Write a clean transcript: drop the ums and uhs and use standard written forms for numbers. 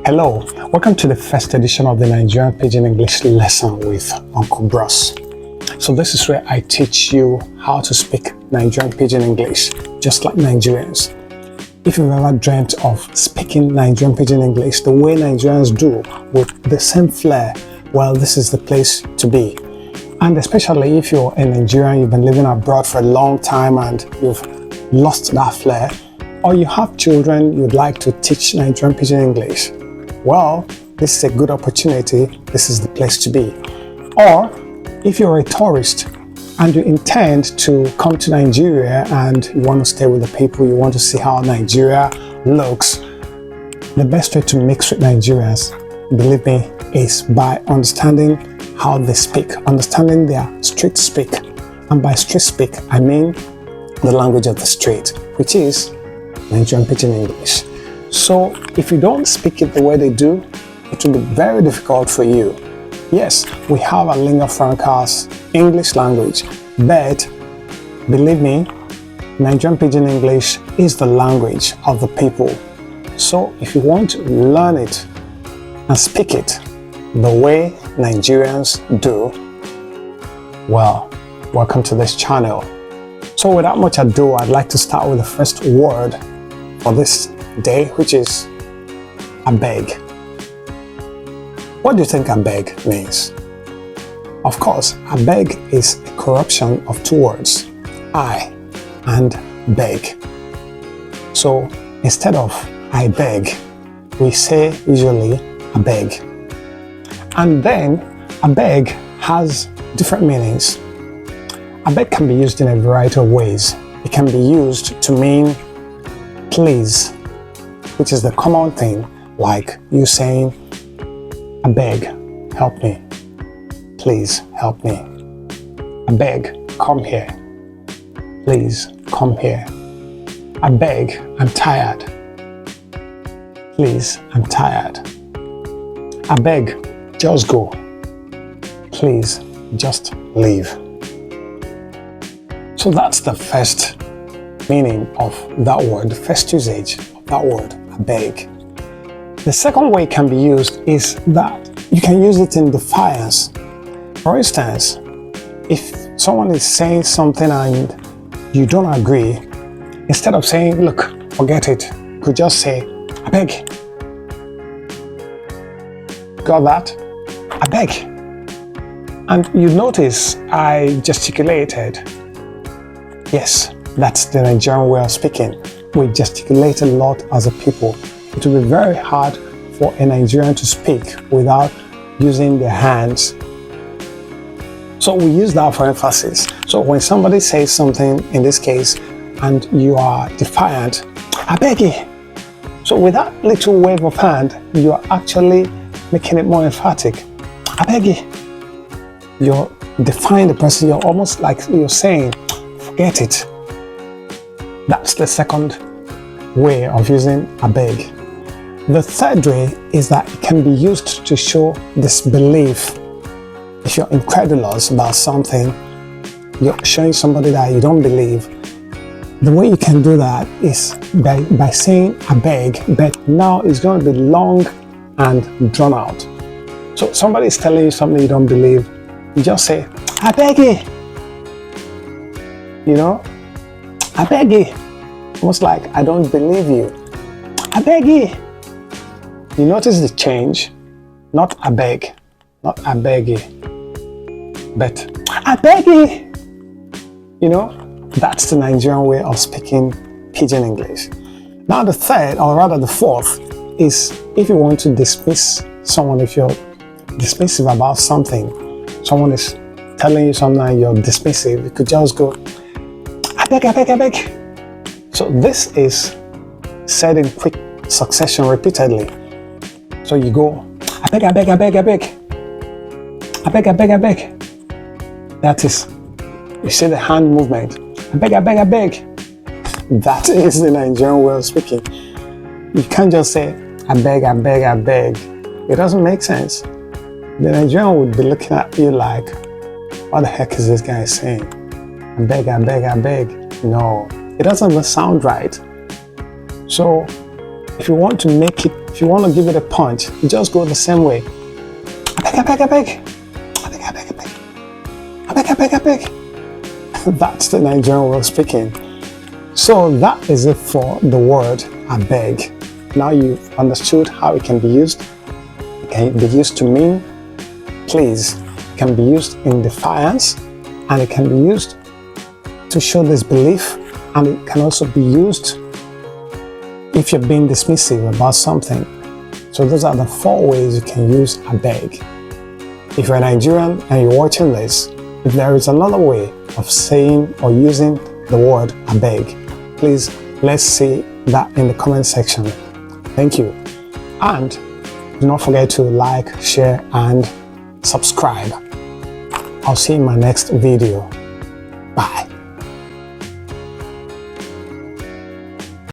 Hello, welcome to the first edition of the Nigerian Pidgin English lesson with UncleBros. So this is where I teach you how to speak Nigerian Pidgin English, just like Nigerians. If you've ever dreamt of speaking Nigerian Pidgin English the way Nigerians do, with the same flair, well, this is the place to be. And especially if you're a Nigerian, you've been living abroad for a long time and you've lost that flair, or you have children you'd like to teach Nigerian Pidgin English, well, this is a good opportunity. This is the place to be. Or if you're a tourist and you intend to come to Nigeria and you want to stay with the people, you want to see how Nigeria looks, the best way to mix with Nigerians, believe me, is by understanding how they speak, understanding their street speak. And by street speak, I mean the language of the street, which is Nigerian Pidgin English. So if you don't speak it the way they do, it will be very difficult for you. Yes, we have a lingua franca's English language, but believe me, Nigerian Pidgin English is the language of the people. So if you want to learn it and speak it the way Nigerians do, well, welcome to this channel. So without much ado, I'd like to start with the first word for this day, which is Abeg. What do you think Abeg means? Of course, Abeg is a corruption of two words, I and beg. So instead of I beg, we say usually Abeg. And then Abeg has different meanings. Abeg can be used in a variety of ways. It can be used to mean please, which is the common thing, like you saying, Abeg, help me. Please help me. Abeg, come here. Please come here. Abeg, I'm tired. Please, I'm tired. Abeg, just go. Please, just leave. So that's the first meaning of that word, the first usage of that word, Abeg. The second way it can be used is that you can use it in defiance. For instance, if someone is saying something and you don't agree, instead of saying, look, forget it, you could just say, Abeg. Got that? Abeg. And you notice I gesticulated. Yes, that's the Nigerian way of speaking. We gesticulate a lot as a people. It will be very hard for a Nigerian to speak without using their hands. So we use that for emphasis. So when somebody says something, in this case, and you are defiant, Abeg. So with that little wave of hand, you are actually making it more emphatic. Abeg. You're defying the person. You're almost like you're saying, forget it. That's the second way of using Abeg. The third way is that it can be used to show disbelief. If you're incredulous about something, you're showing somebody that you don't believe. The way you can do that is by saying Abeg, but now it's going to be long and drawn out. So somebody is telling you something you don't believe, you just say, Abeg. You know, Abeg. Almost like I don't believe you. Abeg. You notice the change? Not Abeg, not Abeg, but Abeg. You know, that's the Nigerian way of speaking Pidgin English. Now the third, or rather the fourth, is if you want to dismiss someone, if you're dismissive about something, someone is telling you something and you're dismissive, you could just go, Abeg, Abeg, Abeg. So this is said in quick succession repeatedly. So you go, Abeg, Abeg, Abeg, Abeg. Abeg, Abeg, Abeg. That is, you see the hand movement. Abeg, Abeg, Abeg. That is the Nigerian way of speaking. You can't just say, Abeg, Abeg, Abeg. It doesn't make sense. The Nigerian would be looking at you like, what the heck is this guy saying? Abeg, Abeg, Abeg. No, it doesn't even sound right. So if you want to make it If you want to give it a point, you just go the same way. Abeg, abeg, abeg. Abeg, abeg, abeg. Abeg, abeg, abeg. That's the Nigerian way of speaking. So that is it for the word abeg. Now you've understood how it can be used. It can be used to mean please. It can be used in defiance, and it can be used to show disbelief, and it can also be used if you're being dismissive about something. So those are the 4 ways you can use abeg. If you're a Nigerian and you're watching this, if there is another way of saying or using the word abeg, please let's see that in the comment section. Thank you. And do not forget to like, share, and subscribe. I'll see you in my next video. Bye.